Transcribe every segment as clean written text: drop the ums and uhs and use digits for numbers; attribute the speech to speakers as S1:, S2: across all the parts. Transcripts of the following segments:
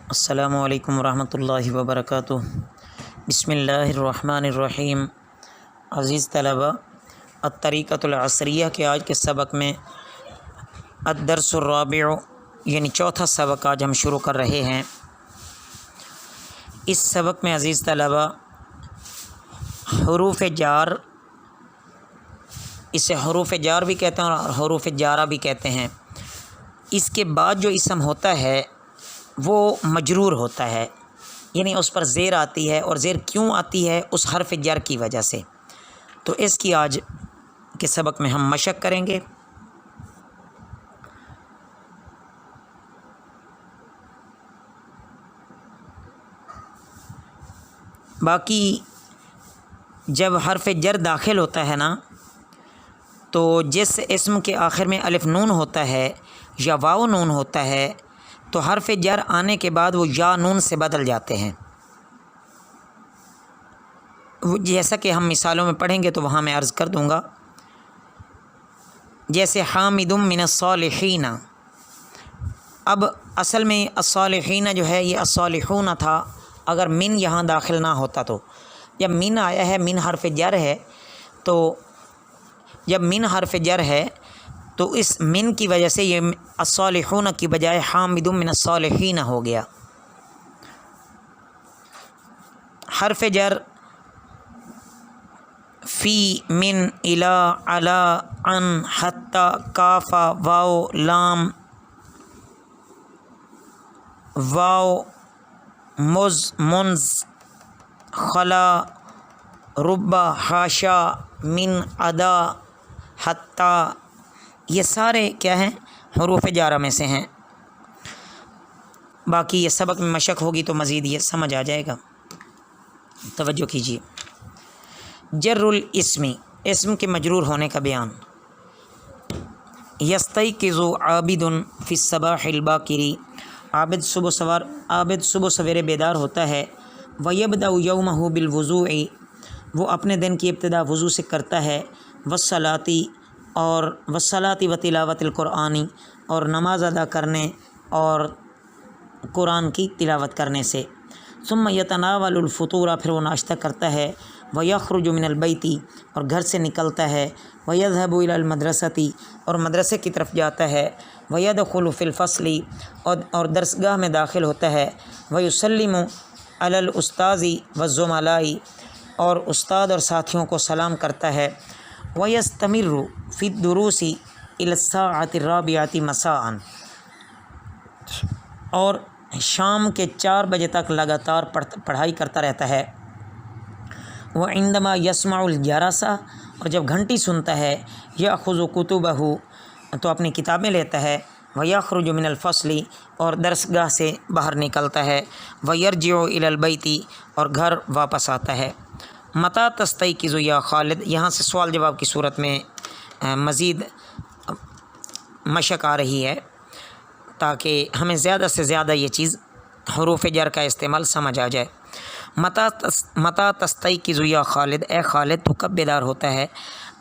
S1: السلام علیکم ورحمۃ اللہ وبرکاتہ۔ بسم اللہ الرحمن الرحیم۔ عزیز طلبہ، الطریقۃ العصریہ کے آج کے سبق میں الدرس الرابع یعنی چوتھا سبق آج ہم شروع کر رہے ہیں۔ اس سبق میں عزیز طلبہ حروف جار، اسے حروف جار بھی کہتے ہیں اور حروف جارہ بھی کہتے ہیں، اس کے بعد جو اسم ہوتا ہے وہ مجرور ہوتا ہے، یعنی اس پر زیر آتی ہے، اور زیر کیوں آتی ہے؟ اس حرف جر کی وجہ سے۔ تو اس کی آج کے سبق میں ہم مشق کریں گے۔ باقی جب حرف جر داخل ہوتا ہے نا، تو جس اسم کے آخر میں الف نون ہوتا ہے یا واو نون ہوتا ہے، تو حرف جر آنے کے بعد وہ یا نون سے بدل جاتے ہیں، جیسا کہ ہم مثالوں میں پڑھیں گے تو وہاں میں عرض کر دوں گا۔ جیسے حامد من الصالحین، اب اصل میں الصالحین جو ہے یہ الصالحون تھا، اگر من یہاں داخل نہ ہوتا تو۔ جب من آیا ہے، من حرف جر ہے، تو جب من حرف جر ہے تو اس من کی وجہ سے یہ الصالحون کی بجائے حامد من الصالحین ہو گیا۔ حرف جر فی، من، الی، علی، عن، حتی، کاف، واو، لام، واو، مز، منز، خلا، رب، حاشا، من، ادا، حتی، یہ سارے کیا ہیں؟ حروف جارہ میں سے ہیں۔ باقی یہ سبق میں مشق ہوگی تو مزید یہ سمجھ آ جائے گا۔ توجہ کیجیے۔ جر الاسم، اسم کے مجرور ہونے کا بیان۔ یستیقظ عابد فی الصباح الباکر، عابد صبح سویرے بیدار ہوتا ہے۔ ویبدأ یومہ بالوضوء، وہ اپنے دن کی ابتدا وضو سے کرتا ہے۔ والصلاۃ و تلاوت القرآن، اور نماز ادا کرنے اور قرآن کی تلاوت کرنے سے۔ ثم یتناول الفطور، پھر وہ ناشتہ کرتا ہے۔ ویخرج من البیت، اور گھر سے نکلتا ہے۔ ویذهب الی المدرسۃ، اور مدرسے کی طرف جاتا ہے۔ ویدخل فی الفصل، اور درسگاہ میں داخل ہوتا ہے۔ ویسلم علی الاستاذ والزملاء، اور استاد اور ساتھیوں کو سلام کرتا ہے۔ ویستمر فی الدروس الی الساعۃ الرابعۃ مساء، اور شام کے 4 بجے تک لگاتار پڑھائی کرتا رہتا ہے۔ وعندما یسمع الجرس، اور جب گھنٹی سنتا ہے۔ یاخذ کتبہ، تو اپنی کتابیں لیتا ہے۔ ویخرج من الفصل، اور درسگاہ سے باہر نکلتا ہے۔ ویرجع الی البیت، اور گھر واپس آتا ہے۔ متی تستیقظ یا خالد، یہاں سے سوال جواب کی صورت میں مزید مشق آ رہی ہے، تاکہ ہمیں زیادہ سے زیادہ یہ چیز حروف جر کا استعمال سمجھ آ جائے۔ متی تستیقظ یا خالد، اے خالد تو کب بیدار ہوتا ہے؟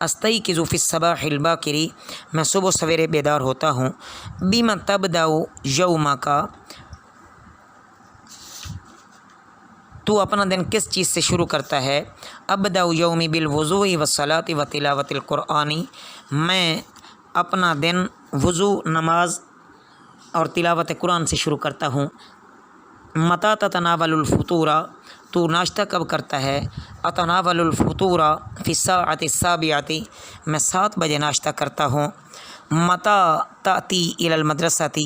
S1: استیقظ فی الصباح الباکر، میں صبح سویرے بیدار ہوتا ہوں۔ بما تبدأ یومک، تو اپنا دن کس چیز سے شروع کرتا ہے؟ ابدأ یومی بالوضوء والصلاۃ و تلاوت القرآن، میں اپنا دن وضو، نماز اور تلاوت قرآن سے شروع کرتا ہوں۔ متی تتناول الفطور، تو ناشتہ کب کرتا ہے؟ اتناول الفطور فی الساعۃ السابعۃ، میں 7 بجے ناشتہ کرتا ہوں۔ متی تأتی الی المدرسۃ،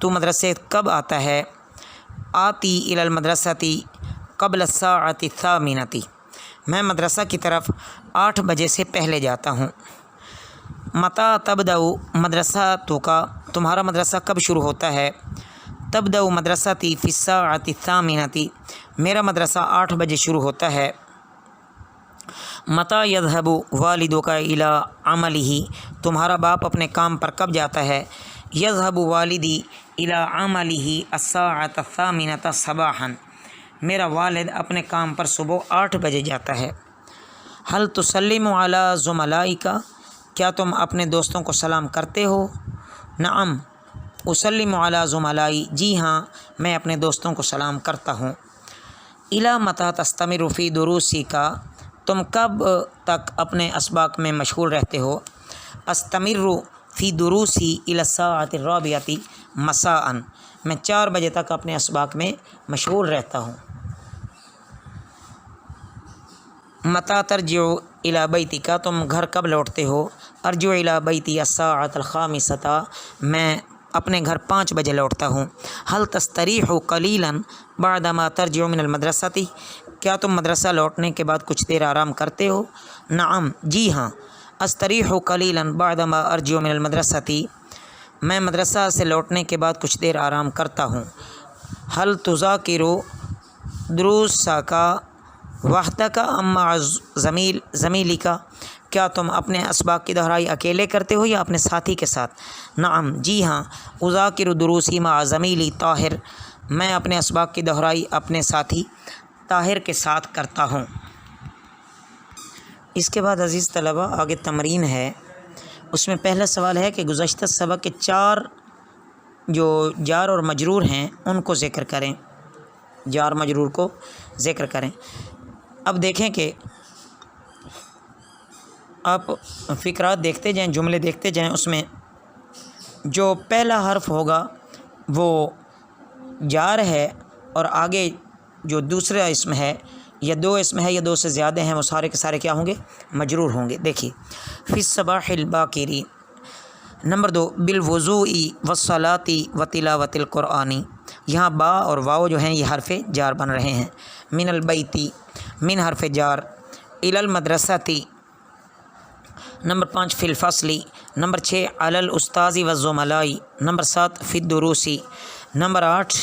S1: تو مدرسے کب آتا ہے؟ آتی الی المدرسۃ قبل الساعۃ الثامنۃ، میں مدرسہ کی طرف 8 بجے سے پہلے جاتا ہوں۔ متی تبدأ مدرسہ تو کا، تمہارا مدرسہ کب شروع ہوتا ہے؟ تبدأ مدرستی فی الساعۃ الثامنۃ، میرا مدرسہ 8 بجے شروع ہوتا ہے۔ متی یذهب والدک الی عملہ، تمہارا باپ اپنے کام پر کب جاتا ہے؟ یذهب والدی الی عملہ الساعۃ الثامنۃ صباحا، میرا والد اپنے کام پر صبح 8 بجے جاتا ہے۔ هل تسلم علی زملائک، کیا تم اپنے دوستوں کو سلام کرتے ہو؟ نعم उसल्लिमु अला ज़ुमलाई, जी हाँ मैं अपने दोस्तों को सलाम करता हूँ। इला मता तस्तमिरु फ़ी दुरूसी का, तुम कब तक अपने असबाक में मशगूल रहते हो। अस्तमिरु फ़ी दुरूसी इला साअति राबिअति मसाअन, मैं 4 बजे तक अपने असबाक में मशगूल रहता हूँ। मता तरजिउ इला बैती का, तुम घर कब लौटते हो। अर्जु इला बैती अस्साअतल खामिसता, मैं अपने घर 5 बजे लौटता हूँ। हल तस्तरीहु कलीलन बादमा तरजिउ मिनल मदरसती, क्या तुम मदरसा लौटने के बाद कुछ देर आराम करते हो। नअम, जी हाँ। अस्तरीहु कलीलन बादमा अर्जिउ मिनल मदरसती, मैं मदरसा से लौटने के बाद कुछ देर आराम करता हूँ। हल तुज़ाकिरु दुरूसका वहदका अम्मा ज़मीली का, क्या तुम अपने असबाक की दोहराई अकेले करते हो या अपने साथी के साथ। नअम, जी हाँ। उज़ाकिरु दुरूसी मा ज़मीली ताहिर, मैं अपने असबाक की दोहराई अपने साथी ताहिर के साथ करता हूँ। इसके बाद अज़ीज़ तलबा आगे तमरीन है। उसमें पहला सवाल है कि गुज़श्ता सबक के 4 जो जार और मजरूर हैं उनको ज़िक्र करें, जार मजरूर को ज़िक्र करें। अब देखें कि आप फ़िक्रात देखते जाएं, जुमले देखते जाएं, उसमें जो पहला हर्फ होगा वो जार है और आगे जो दूसरा इसम है या 2 इसम है या 2 से ज़्यादा हैं वो सारे के सारे क्या होंगे, मजरूर होंगे। देखिए फ़िस सबाहिल बाकिरी, नंबर 2 बिल वज़ूई वस्सलाती व तिलावतिल क़ुरआनी, यहाँ बा और वाव जो हैं ये हरफ़े जार बन रहे हैं। मिनल बैती, मिन हरफ़ जार। इलल मदरसती, नंबर 5 फ़िल फ़स्ली। नंबर 6 अलल उस्ताज़ी व ज़ुमलाई। नंबर 7 फ़िद दुरूसी। नंबर 8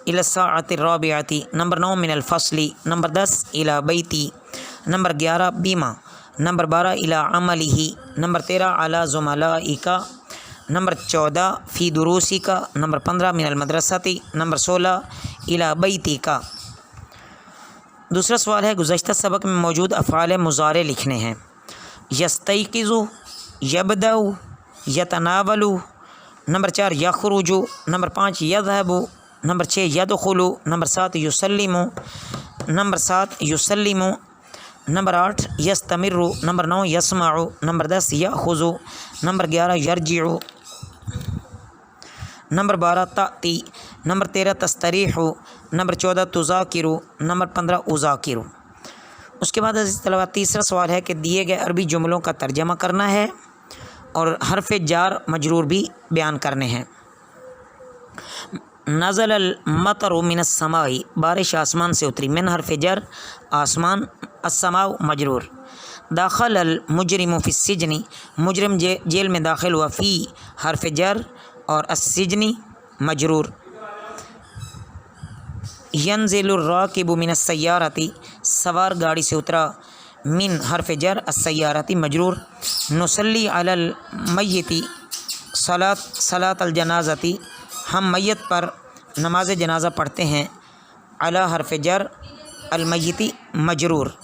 S1: इला साअति राबिअति। नंबर 9 मिनल फ़स्ली। नंबर 10 इला बैती। नंबर 11 बीमा। नंबर 12 इला अमलिही। नंबर 13 अला ज़ुमलाई का। नंबर 14 फ़ी दुरूसी का। नंबर 15 मिनल मदरसती। नंबर 16 इला बैती का। दूसरा सवाल है गुज़श्ता सबक में मौजूद अफ़आल मुज़ारे लिखने हैं। यस्तैक़िज़ु, यबदउ, यतनावलु। नंबर 4 यख़रुजु। नंबर 5 यज़हबु। नंबर 6 यदख़ुलु। नंबर 7 युसल्लिमु। नंबर 7 युसल्लिमु। नंबर 8 यस्तमिरु। नंबर 9 यस्मउ। नंबर 10 यअख़ुज़ु। नंबर 11 यरजिउ। नंबर 12 ताती। नंबर 13 तस्तरीहु। नंबर 14 तुज़ाकिरु। नंबर 15 उज़ाकिरु। उसके बाद अज़ीज़ तलबा तीसरा सवाल है कि दिए गए अरबी जुमलों का तर्जमा करना है और हरफ़ जार मजरूर भी बयान करने हैं। नज़लल मतरु मिनस समाई, बारिश आसमान से उतरी। मिन हरफ़ जर आसमान, अस्समाउ मजरूर। दाखलल मुजरिमु फ़िस सिजनी, मुजरिम जेल में दाखिल हुआ। फ़ी हरफ़ जर और अस्सिजनी मजरूर। यंज़िलुर राकिबु मिनस सय्यारती, सवार गाड़ी से उतरा। मिन हरफ़ जर अस्सय्यारती मजरूर। नुसल्ली अलल मय्यती सलातल जनाज़ती, हम मैयत पर नमाज जनाज़ा पढ़ते हैं। अला हरफ़ जर अल मय्यती मजरूर।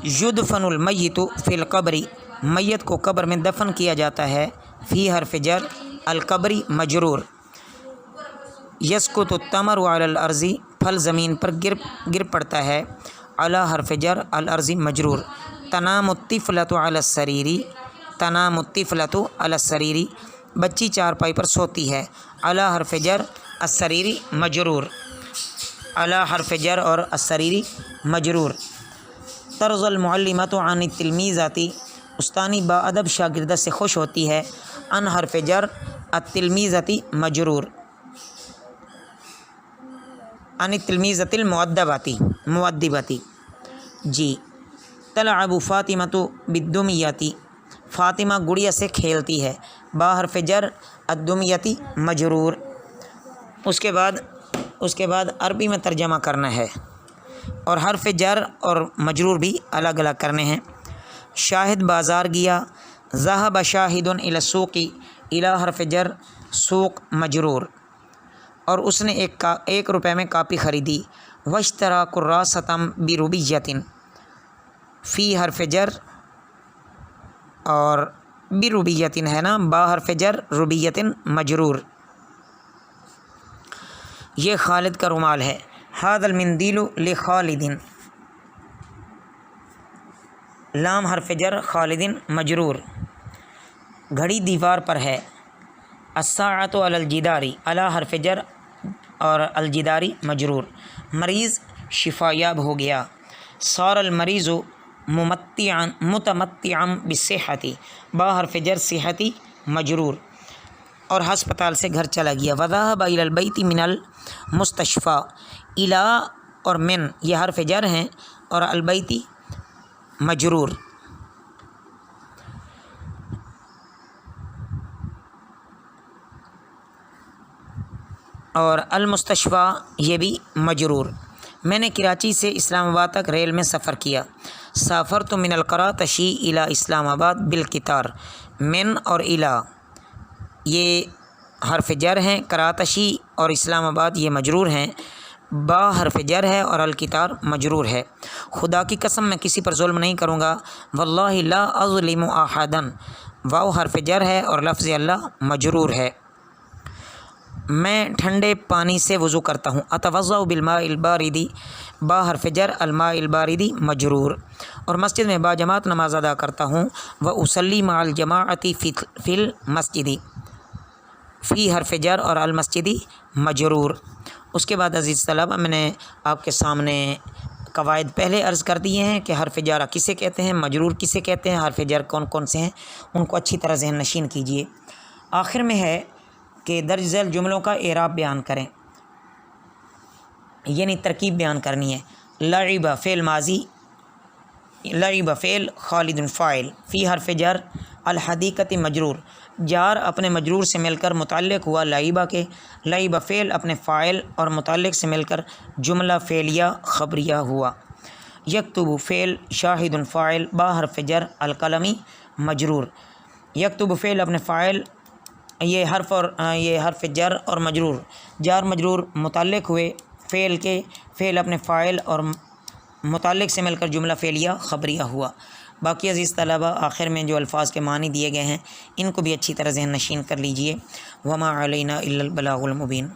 S1: युदफ़नुल मय्यतु फ़िल क़ब्रि, मैयत को कब्र में दफन किया जाता है। फ़ी हरफ़ जर अल क़ब्रि मजरूर। यस्कुतु तमरु अलल अर्ज़ी, फल ज़मीन पर गिर पड़ता है। अला हरफ़ जर अल अर्ज़ी मजरूर। तनामु तिफ़लतु अलस सरीरी, तनामु तिफ़लतु अलस सरीरी, बच्ची चारपाई पर सोती है। अला हरफ़ जर अस्सरीरी मजरूर। अला हरफ़ जर और अस्सरीरी मजरूर। तर्ज़ल मुअल्लिमतु अन तिलमीज़ाती, उस्तानी बाअदब शागिर्दा से खुश होती है। अन हरफ़ जर अतिलमीज़ती मजरूर। अन तिलमीज़तिल मुअद्दबती मुअद्दिबती। जी तलअबु फ़ातिमतु बिद्दुमियती, फ़ातिमा गुड़िया से खेलती है। बा हरफ़ जर अद्दुमियती मजरूर। उसके बाद अरबी में तर्जमा करना है और हरफ़ जर और मजरूर भी अलग अलग करने हैं। शाहिद बाज़ार गया। ज़हब शाहिदुन इला सूक़ी, इला हरफ़ जर सूक़ मजरूर। और उसने 1 रुपये में कापी ख़रीदी। वश्तरा कुर्रासतम बिरुबियतिन, फ़ी हरफ़ जर और बिरुबियतिन है ना, बा हर्फ जर रुबियतिन मजरूर। ये खालिद का रुमाल है। हादल मिंदीलु लि खालिदिन, लाम हर्फ जर खालिदिन मजरूर। घड़ी दीवार पर है। अस्साअतु अलल जिदारी, अला हर्फ जर और अल जिदारी मजरूर। मरीज़ शिफायाब हो गया। सारल मरीज़ु मुतमत्तिअन बिस्सिहती, बा हर्फ जर सिहती मजरूर। और हस्पताल से घर चला गया। वज़हब इलल बैति मिनल मुस्तशफ़ा, इला और मिन ये हर्फ जर हैं और अल बैति मजरूर। और अल मुस्तशफ़ा ये भी मजरूर। मैंने कराची से इस्लामाबाद तक रेल में सफ़र किया। सफ़र तो मिनल करातशी इला इस्लामाबाद बिल कितार, मिन और इला ये हर्फ जर हैं, करातशी और इस्लामाबाद ये मजरूर हैं। बा हर्फ जर है और अल कितार मजरूर है। खुदा की कसम मैं किसी पर जुल्म नहीं करूँगा। वल्लाहि ला अज़लिमु अहदन, वाव हर्फ जर है और लफ्ज़ अल्लाह मजरूर है। मैं ठंडे पानी से वज़ू करता हूँ। अतवज़्ज़उ बिलमाइल बारिदी, बा हर्फ जर अलमाइल बारिदी मजरूर। और मस्जिद में बाजमात नमाज अदा करता हूँ। व उसल्ली मअल जमाअती फ़िल मस्जिदी, फ़ी हर्फ जर और अल मस्जिदी मजरूर। उसके बाद अज़ीज़ तलबा मैंने आपके सामने कवायद पहले अर्ज़ कर दिए हैं कि हर्फ जारा किसे कहते हैं, मजरूर किसे कहते हैं, हर्फ जर कौन कौन से हैं, उनको अच्छी तरह ज़हन नशीन कीजिए। आखिर में है कि दर्ज झैल जुमलों का एराब बयान करें, यानी तरकीब बयान करनी है। लइब फ़ेल माजी, लइब फ़ेल खालिदुन फ़ाइल, फ़ी हर्फ जर अल हदीक़त मजरूर। जार अपने मजरूर से मिलकर मुतल्लिक़ हुआ लइबा के। लइब फ़ेल अपने फ़ाइल और मुतल्लिक़ से मिलकर जुमला फ़ेलिया ख़बरिया हुआ। यक्तुबु फ़ेल शाहिदुन फ़ाइल, बा हर्फ जर अल कलमी मजरूर। यक्तुबु फ़ेल अपने फ़ाइल ये हर्फ जर और मजरूर, जार मजरूर मुतल्लिक़ हुए फ़ेल के। फ़ेल अपने फ़ाइल और मुतल्लिक़ से मिलकर जुमला फ़ेलिया ख़बरिया हुआ। बाकी अज़ीज़ तलबा आखिर में जो अल्फाज के मानी दिए गए हैं इनको भी अच्छी तरह ज़हन नशीन कर लीजिए। वमा अलैना इल्लल बलागुल मुबीन।